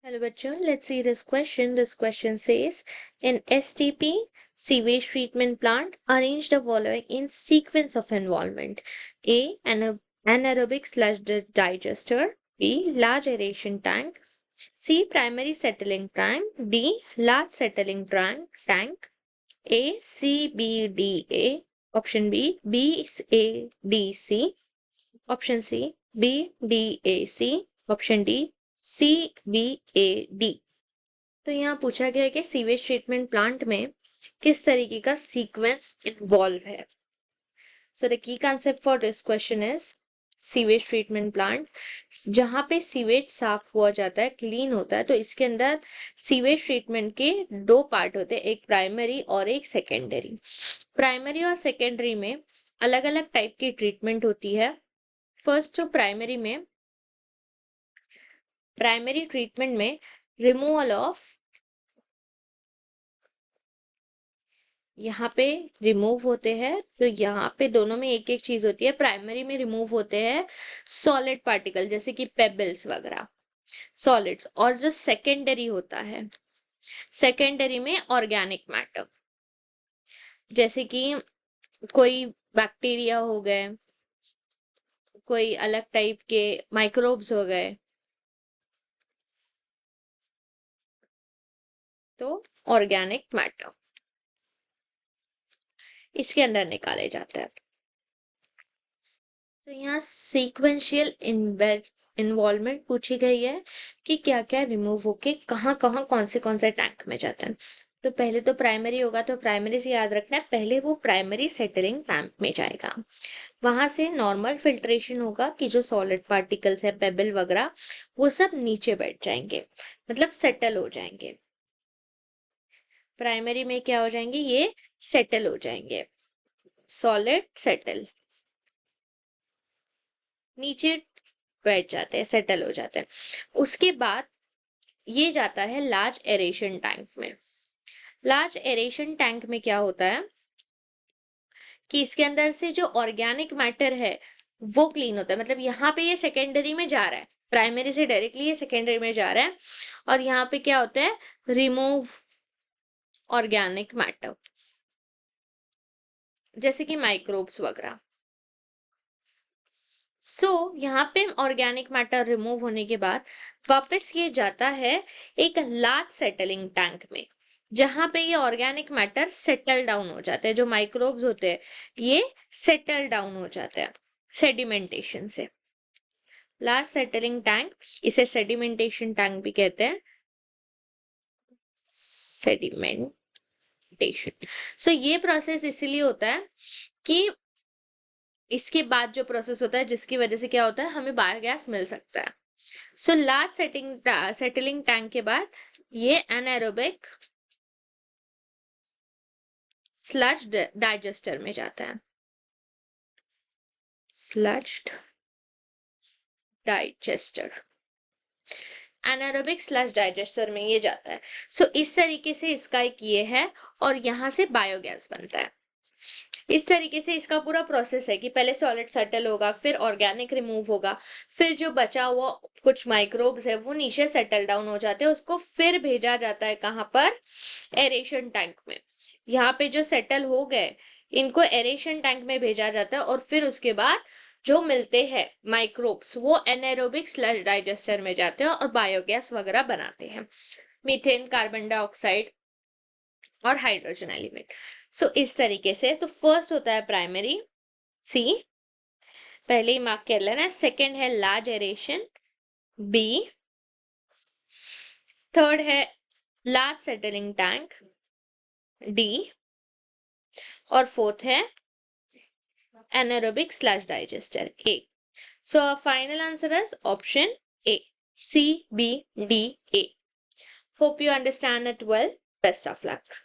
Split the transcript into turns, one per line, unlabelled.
Hello bachcho, let's see this question. This question says, in STP, sewage treatment plant, arrange the following in sequence of involvement. A, anaerobic sludge digester. B, large aeration tank. C, primary settling tank. D, large settling tank. A, C, B, D, A. Option B, B, A, D, C. Option C, B, D, A, C. Option D, C, B, A, D. तो यहाँ पूछा गया है कि sewage treatment plant में किस तरीके का सीक्वेंस इन्वॉल्व है. So the key concept for this question is sewage treatment plant जहां पे सीवेज साफ हुआ जाता है, क्लीन होता है, तो इसके अंदर सीवेज ट्रीटमेंट के दो पार्ट होते हैं, एक प्राइमरी और एक सेकेंडरी. प्राइमरी और सेकेंडरी में अलग अलग टाइप की ट्रीटमेंट होती है. फर्स्ट तो प्राइमरी ट्रीटमेंट में रिमूवल ऑफ, यहाँ पे रिमूव होते हैं, तो यहाँ पे दोनों में एक एक चीज होती है. प्राइमरी में रिमूव होते हैं सॉलिड पार्टिकल जैसे कि पेबल्स वगैरह, सॉलिड्स. और जो सेकेंडरी होता है, सेकेंडरी में ऑर्गेनिक मैटर जैसे कि कोई बैक्टीरिया हो गए, कोई अलग टाइप के माइक्रोब्स हो गए, तो ऑर्गेनिक मैटर इसके अंदर निकाले जाता है. तो यहाँ सीक्वेंशियल इन्वॉल्वमेंट पूछी गई है कि क्या क्या रिमूव होके कहाँ कहाँ कौन से टैंक में जाता है. तो पहले तो प्राइमरी होगा, तो प्राइमरी से याद रखना है, पहले वो प्राइमरी सेटलिंग टैंक में जाएगा. वहां से नॉर्मल फिल्ट्रेशन होगा कि जो सॉलिड पार्टिकल्स है, पेबल वगैरह, वो सब नीचे बैठ जाएंगे, मतलब सेटल हो जाएंगे. प्राइमरी में क्या हो जाएंगे, ये सेटल हो जाएंगे, सॉलिड सेटल, नीचे बैठ जाते हैं, सेटल हो जाते हैं. उसके बाद ये जाता है लार्ज एरेशन टैंक में. लार्ज एरेशन टैंक में क्या होता है कि इसके अंदर से जो ऑर्गेनिक मैटर है वो क्लीन होता है. मतलब यहाँ पे ये सेकेंडरी में जा रहा है, प्राइमरी से डायरेक्टली ये सेकेंडरी में जा रहा है, और यहाँ पे क्या होता है, रिमूव ऑर्गेनिक मैटर जैसे कि माइक्रोब्स वगैरह. यहाँ पे ऑर्गेनिक मैटर रिमूव होने के बाद वापस ये जाता है एक लार्ज सेटलिंग टैंक में, जहां पे ये ऑर्गेनिक मैटर सेटल डाउन हो जाते हैं, जो माइक्रोब्स होते हैं ये सेटल डाउन हो जाते हैं सेडिमेंटेशन से. लार्ज सेटलिंग टैंक, इसे सेडिमेंटेशन टैंक भी कहते हैं, सेडिमेंटेशन. ये प्रोसेस इसीलिए होता है कि इसके बाद जो प्रोसेस होता है जिसकी वजह से क्या होता है, हमें बायोगैस मिल सकता है. लार्ज सेटलिंग टैंक के बाद ये एनाएरोबिक स्लज डाइजेस्टर में जाता है. स्लज्ड डाइजेस्टर, एनाएरोबिक स्लज डाइजेस्टर में ये जाता है. इस तरीके से इसका एक ये है, और यहां से बायोगैस बनता है. इस तरीके से इसका पूरा प्रोसेस है कि पहले सॉलिड सेटल होगा, फिर ऑर्गेनिक रिमूव होगा, फिर जो बचा हुआ कुछ माइक्रोब्स है वो नीचे सेटल डाउन हो जाते हैं, उसको फिर भेजा जाता है कहां पर, एरेशन टैंक में. यहाँ पे जो सेटल हो गए इनको एरेशन टैंक में भेजा जाता है, और फिर उसके बाद जो मिलते हैं माइक्रोब्स वो एनाएरोबिक स्लज डाइजेस्टर में जाते हैं और बायोगैस वगैरह बनाते हैं, मीथेन, कार्बन डाइऑक्साइड और हाइड्रोजन एलिमेंट. इस तरीके से तो फर्स्ट होता है प्राइमरी, सी पहले ही मार्क कर लेना. सेकंड है लार्ज एरेशन, बी. थर्ड है लार्ज सेटलिंग टैंक, डी. और फोर्थ है anaerobic sludge digester, A. Our final answer is option A, C, B, D, A. Hope you understand it well. Best of luck.